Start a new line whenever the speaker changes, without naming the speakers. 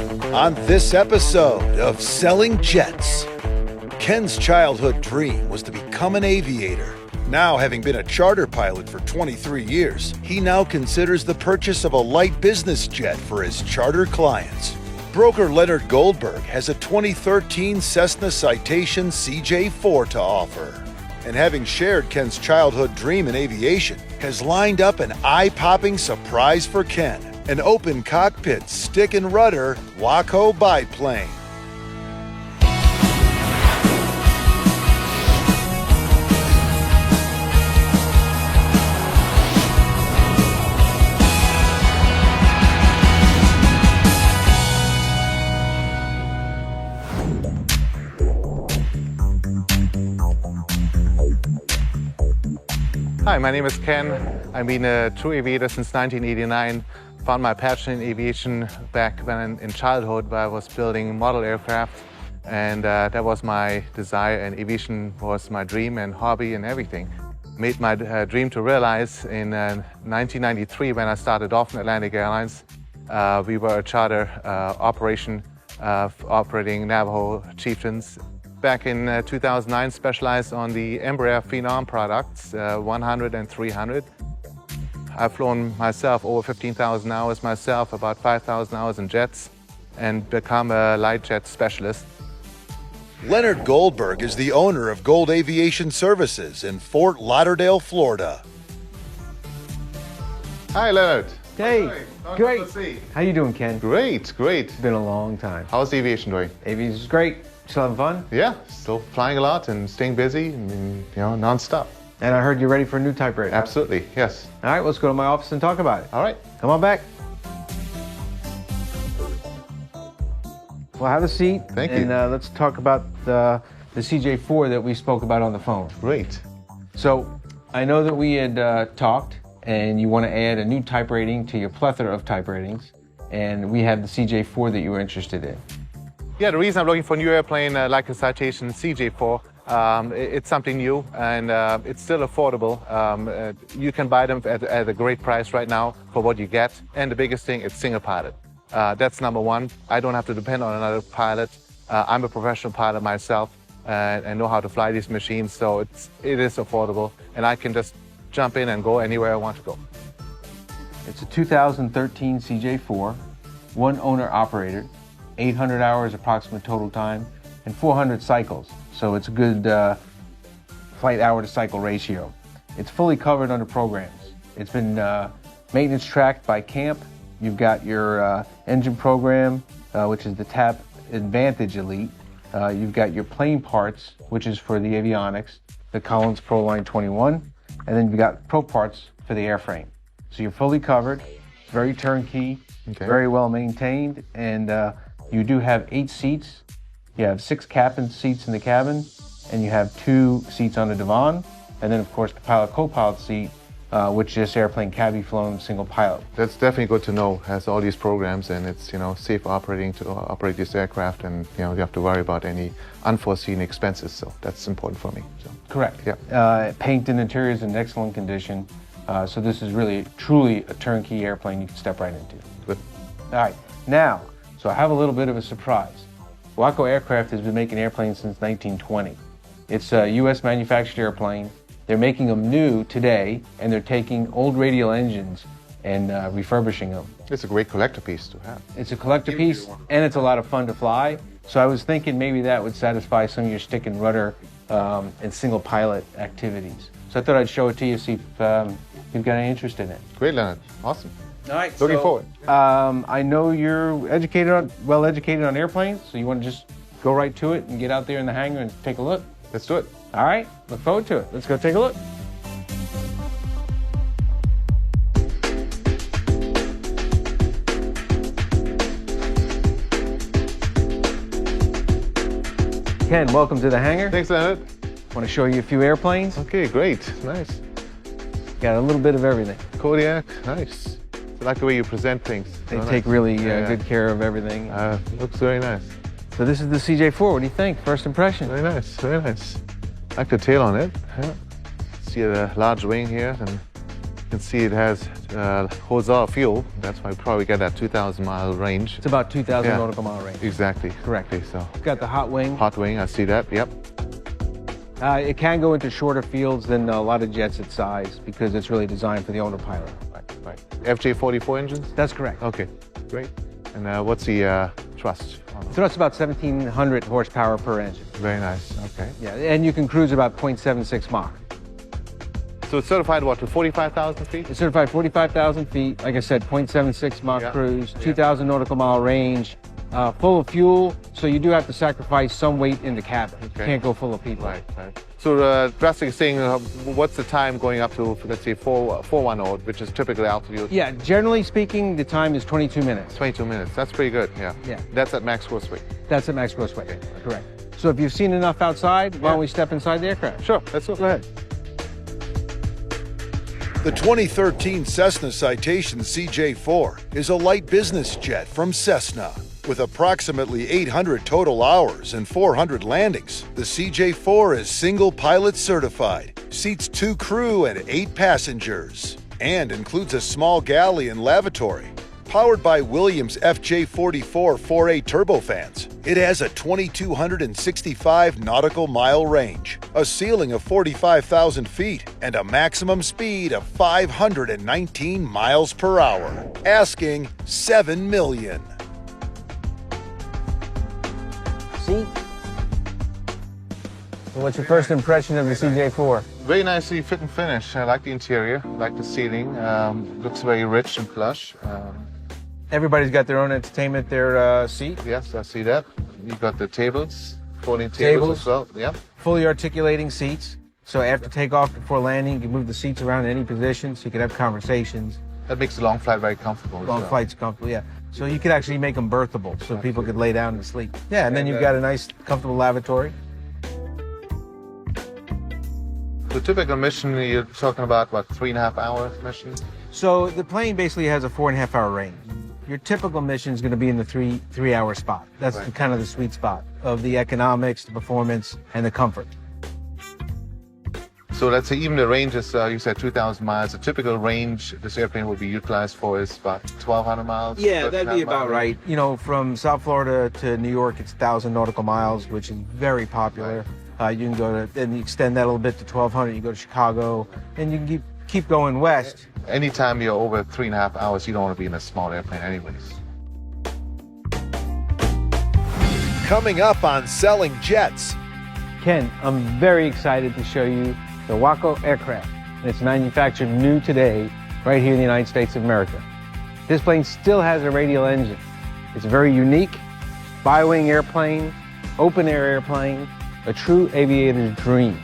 On this episode of Selling Jets, Ken's childhood dream was to become an aviator. Now, having been a charter pilot for 23 years, he now considers the purchase of a light business jet for his charter clients. Broker Leonard Goldberg has a 2013 Cessna Citation CJ4 to offer. And having shared Ken's childhood dream in aviation, has lined up an eye-popping surprise for Ken, an open cockpit, stick and rudder Waco biplane.
Hi, my name is Ken. I've been a true aviator since 1989. Found my passion in aviation back when in childhood, where I was building model aircraft, and that was my desire, and aviation was my dream and hobby and everything. Made my dream to realize in 1993 when I started off in Atlantic Airlines. We were a charter operation operating Navajo chieftains. Back in 2009, specialized on the Embraer Phenom products, 100 and 300. I've flown myself over 15,000 hours myself, about 5,000 hours in jets, and become a light jet specialist.
Leonard Goldberg is the owner of Gold Aviation Services in Fort Lauderdale, Florida.
Hi, Leonard.
Hey, great. How you doing, Ken?
Great, great.
It's been a long time.
How's the aviation doing?
Aviation's great. Still having fun?
Yeah, still flying a lot and staying busy, and, nonstop.
And I heard you're ready for a new typewriter.
Absolutely, yes.
All right, let's go to my office and talk about it.
All right.
Come on back. Well, have a seat.
Thank you.
And let's talk about the CJ4 that we spoke about on the phone.
Great.
So, I know that we had talked, and you want to add a new type rating to your plethora of type ratings, and we have the CJ4 that you were interested in.
Yeah, the reason I'm looking for a new airplane like a Citation CJ4, it's something new and it's still affordable. You can buy them at a great price right now for what you get. And the biggest thing, it's single pilot. That's number one. I don't have to depend on another pilot. I'm a professional pilot myself and know how to fly these machines, so it is affordable. And I can just jump in and go anywhere I want to go.
It's a 2013 CJ4, one owner operated. 800 hours approximate total time, and 400 cycles. So it's a good flight hour to cycle ratio. It's fully covered under programs. It's been maintenance tracked by CAMP. You've got your engine program, which is the TAP Advantage Elite. You've got your plane parts, which is for the avionics, the Collins ProLine 21, and then you've got Pro parts for the airframe. So you're fully covered, very turnkey, very well maintained, and you do have 8 seats. You have 6 captain seats in the cabin, and you have 2 seats on the divan, and then of course the pilot co-pilot seat, which this airplane can be flown single pilot.
That's definitely good to know. It has all these programs, and it's safe operating to operate this aircraft, and you don't have to worry about any unforeseen expenses. So that's important for me. So.
Correct.
Yeah.
Paint and interior is in excellent condition. So this is really truly a turnkey airplane you can step right into.
Good.
All right. Now. So I have a little bit of a surprise. Waco Aircraft has been making airplanes since 1920. It's a U.S. manufactured airplane. They're making them new today, and they're taking old radial engines and refurbishing them.
It's a great collector piece to have.
It's a collector piece, and it's a lot of fun to fly. So I was thinking maybe that would satisfy some of your stick and rudder and single pilot activities. So I thought I'd show it to you, see if you've got any interest in it.
Great, Leonard. Awesome.
All right,
Looking forward.
I know you're well educated on airplanes, so you want to just go right to it and get out there in the hangar and take a look?
Let's do it.
All right, look forward to it. Let's go take a look. Ken, welcome to the hangar.
Thanks, Leonard.
Want to show you a few airplanes?
Okay, great. Nice.
Got a little bit of everything.
Kodiak, nice. I like the way you present things.
They take really good care of everything.
Looks very nice.
So this is the CJ4. What do you think? First impression?
Very nice, very nice. I like the tail on it. Yeah. See the large wing here, and You can see it has holds a lot of fuel. That's why we probably get that 2,000-mile range.
It's about 2,000
Yeah.
nautical mile range.
Exactly.
Correct.
Okay, so
It's got the hot wing.
hot wing, I see that. Yep.
It can go into shorter fields than a lot of jets its size because it's really designed for the owner pilot.
Right. FJ44 engines.
That's correct.
Okay, great. And what's the thrust?
Thrust about 1,700 horsepower per engine.
Very nice. Okay.
Yeah, and you can cruise about 0.76 Mach.
So it's certified what, to 45,000 feet?
It's certified 45,000 feet. Like I said, 0.76 Mach
Yeah.
cruise,
Yeah.
2,000 nautical mile range, full of fuel. So you do have to sacrifice some weight in the cabin. You
Okay.
can't go full of people.
Right. So drastic saying, what's the time going up to, let's say, 410, which is typical altitude?
Yeah, generally speaking, the time is 22 minutes.
22 minutes. That's pretty good. Yeah.
Yeah.
That's at max gross weight.
That's at max gross weight. Correct. So if you've seen enough outside, why don't we step inside the aircraft?
Sure. Let's go.
Go ahead.
The 2013 Cessna Citation CJ4 is a light business jet from Cessna. With approximately 800 total hours and 400 landings, the CJ4 is single pilot certified, seats 2 crew and 8 passengers, and includes a small galley and lavatory. Powered by Williams FJ44 4A turbofans, it has a 2,265 nautical mile range, a ceiling of 45,000 feet, and a maximum speed of 519 miles per hour. Asking $7 million.
See? So what's your first impression of the CJ4?
Very nicely fit and finish. I like the interior, I like the seating. Looks very rich and plush.
Everybody's got their own entertainment, their seat.
Yes, I see that. You've got the tables, folding tables as well. Yeah.
Fully articulating seats. So after takeoff, before landing, you can move the seats around in any position so you can have conversations.
That makes the long flight very comfortable. as
Long
well.
flights comfortable, yeah. So you could actually make them berthable so people could lay down and sleep. Yeah, and then you've got a nice, comfortable lavatory.
The typical mission, you're talking about, what, 3.5 hour mission?
So the plane basically has a 4.5 hour range. Your typical mission is going to be in the three hour spot. That's
Right.
kind of the sweet spot of the economics, the performance, and the comfort.
So let's say even the range is, you said 2,000 miles. The typical range this airplane would be utilized for is about 1,200 miles?
Yeah, that'd be
1,300
about
miles?
right. You know, from South Florida to New York, it's 1,000 nautical miles, which is very popular. You can go to, and you extend that a little bit to 1,200. You go to Chicago, and you can keep going west.
Anytime you're over 3.5 hours, you don't want to be in a small airplane anyways.
Coming up on Selling Jets.
Ken, I'm very excited to show you the Waco aircraft. It's manufactured new today, right here in the United States of America. This plane still has a radial engine. It's very unique, bi-wing airplane, open air airplane, a true aviator's dream.